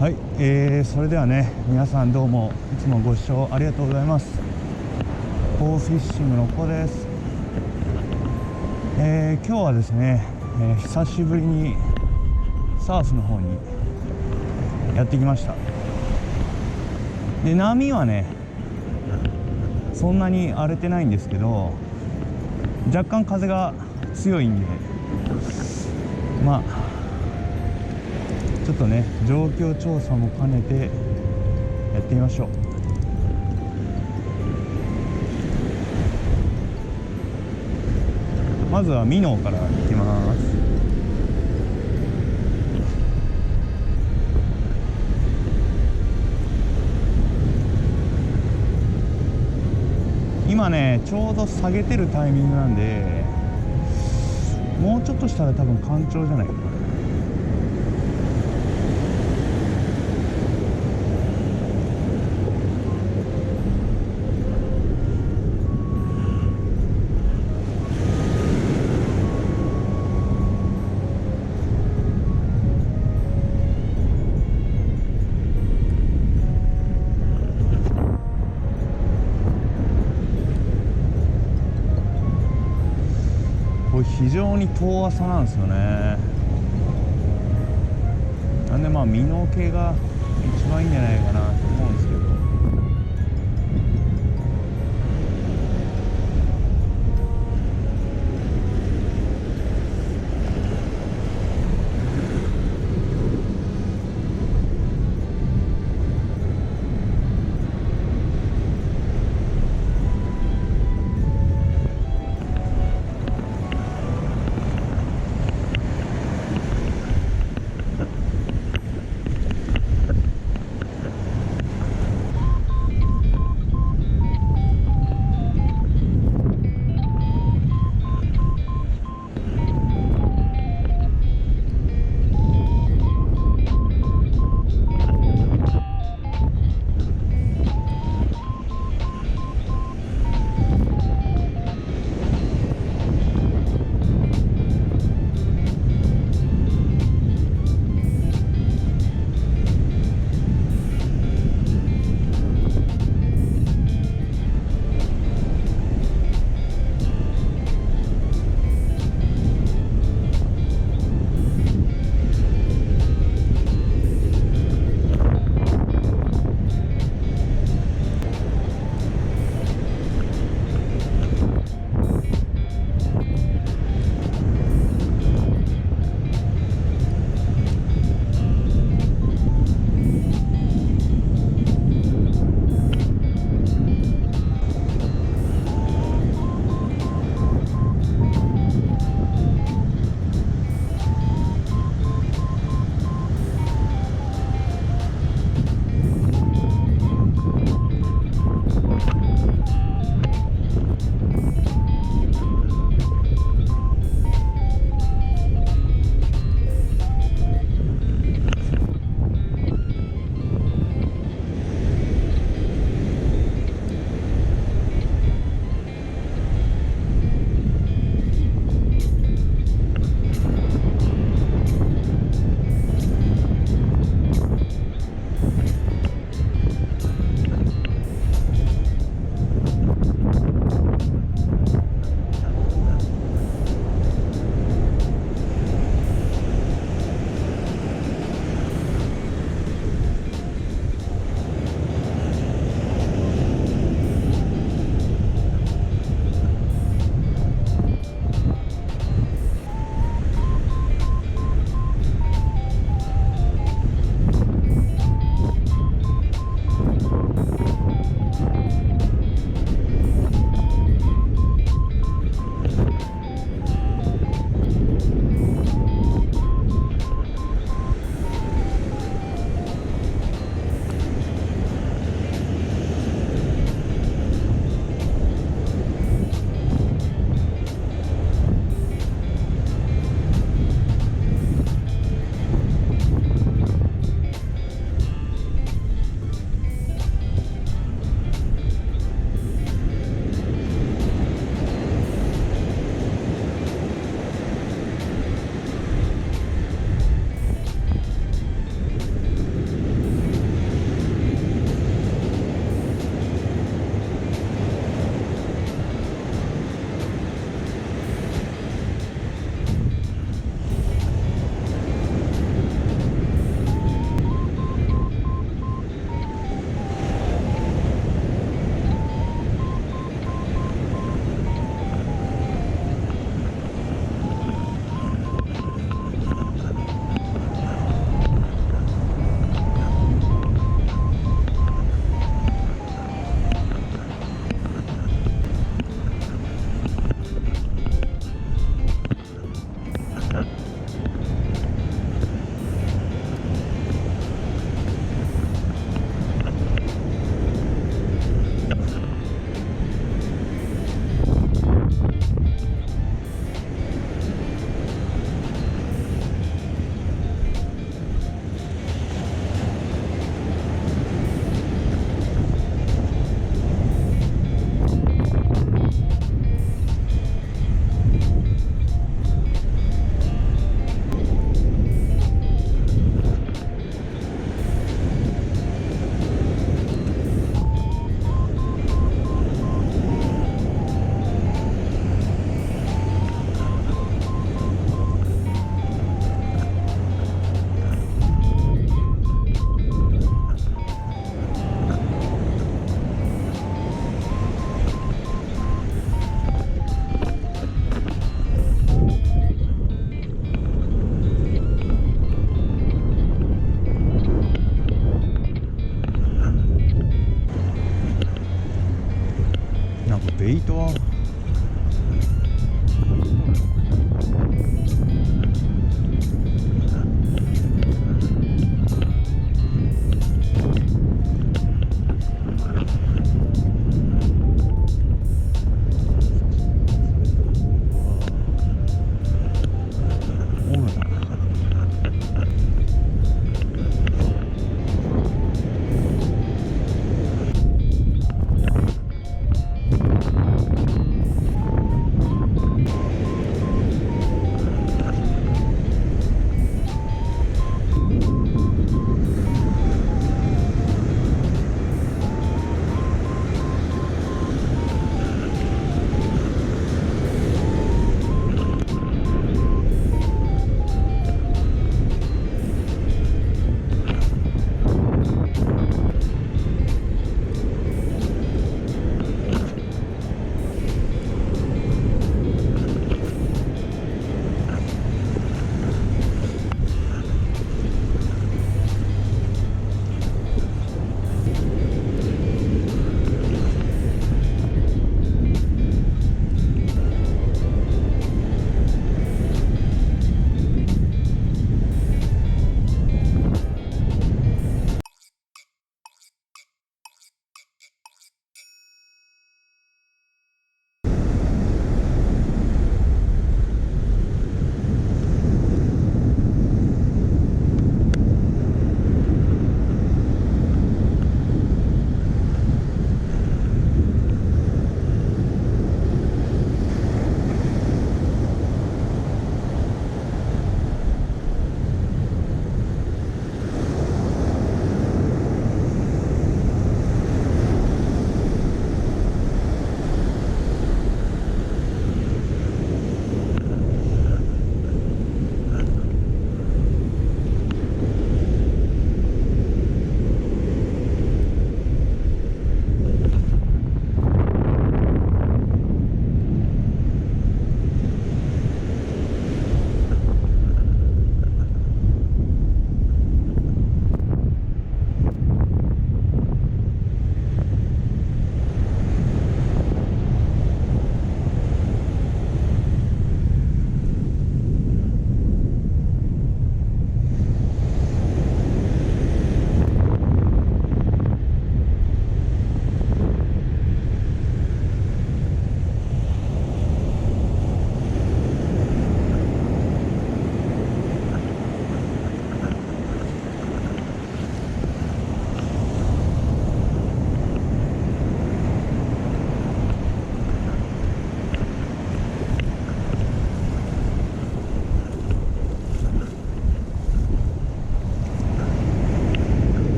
はい、それではね、皆さんどうもいつもご視聴ありがとうございます。コーフィッシングのこです。今日はですね、久しぶりにサーフの方にやってきました。で、波はねそんなに荒れてないんですけど、若干風が強いんで、まあちょっとね、状況調査も兼ねてやってみましょう。まずはミノーから行きます。今ねちょうど下げてるタイミングなんで、もうちょっとしたら多分干潮じゃないかな。これ非常に遠浅なんですよね。なんでまあミノー系が一番いいんじゃないかなと思うんですけど、なんかベイトは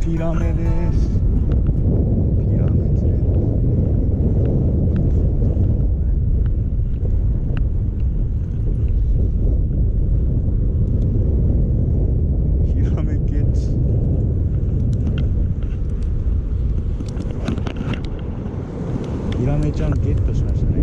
ピラメです。ピラメです。ヒラメゲッツ。ヒラメちゃんゲットしましたね。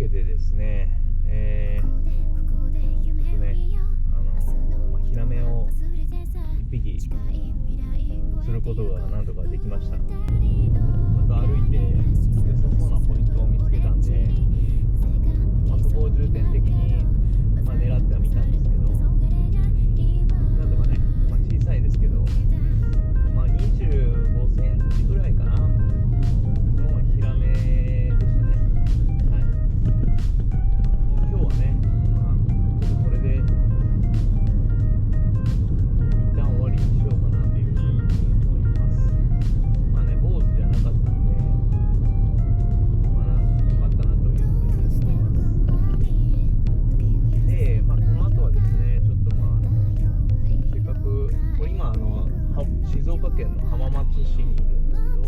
けてですね、ちょっとね、ヒラメを1匹することがなんとかできました。また歩いて良さそうなポイントを見つけたんで、そこを重点的に、狙ってはみたんですけど、なんとかね、小さいですけど、25センチぐらいかなのヒラメでしたね。はい。もう今日はね、ちょっとこれで一旦終わりにしようかなというふうに思います。坊主じゃなかったので、良かったなというふうに思います。で、この後はですね、ちょっとせっかくこれ今静岡県の浜松市にいるんですけど、